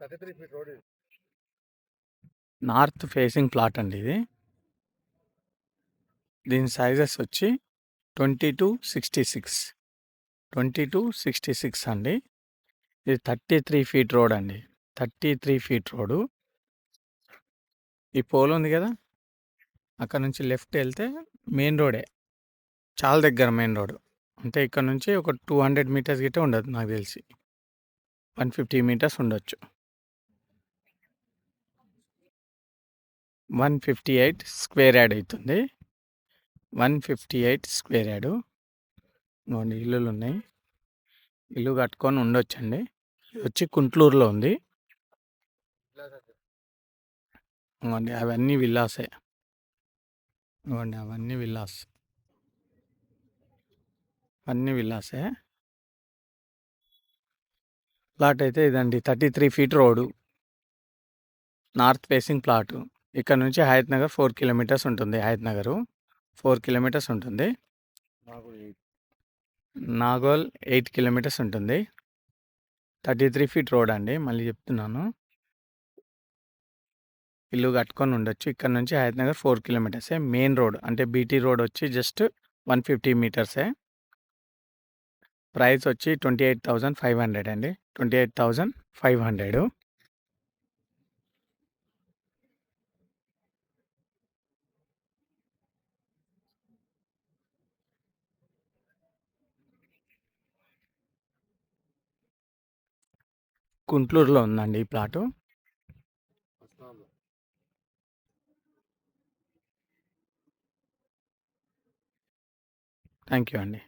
33 feet road ఇది. North facing plot అండి ఇది. దీని సైజెస్ వచ్చి 22-66 22-66 అండి. ఇది 33 ఫీట్ రోడ్ అండి. 33 ఫీట్ రోడ్డు. ఈ పోల్ ఉంది కదా, అక్కడ నుంచి లెఫ్ట్ వెళ్తే మెయిన్ రోడే, చాలా దగ్గర మెయిన్ రోడ్. అంటే ఇక్కడ నుంచి ఒక 200 మీటర్స్ గిట్ట ఉండదు నాకు తెలిసి, 150 మీటర్స్ ఉండొచ్చు. 158 స్క్వేర్ యార్డ్ అవుతుంది. 158 స్క్వేర్ యార్డు. ఇవ్వండి ఇల్లులు ఉన్నాయి, ఇల్లు కట్టుకొని ఉండొచ్చండి. ఇది వచ్చి కుంట్లూరులో ఉంది. ఇవ్వండి అవన్నీ విల్లాసే. ఇవ్వండి అవన్నీ విల్లాస్, అన్నీ విల్లాసే. ప్లాట్ అయితే ఇదండి, 33 feet road, north facing plot. ఇక్కడ నుంచి హయత్ నగర్ 4 కిలోమీటర్స్ ఉంటుంది. హయత్ నగరు 4 కిలోమీటర్స్ ఉంటుంది. నాగోల్ 8 కిలోమీటర్స్ ఉంటుంది. 33 ఫీట్ రోడ్ అండి, మళ్ళీ చెప్తున్నాను. ఇల్లు కట్టుకొని ఉండొచ్చు. ఇక్కడ నుంచి హయత్ నగర్ 4 కిలోమీటర్సే. మెయిన్ రోడ్ అంటే బీటీ రోడ్ వచ్చి జస్ట్ 150 మీటర్సే. ప్రైస్ వచ్చి 28,500 అండి, 28,500. కుంట్లూరులో ఉందండి ఈ ప్లాటు. థ్యాంక్ యూ అండి.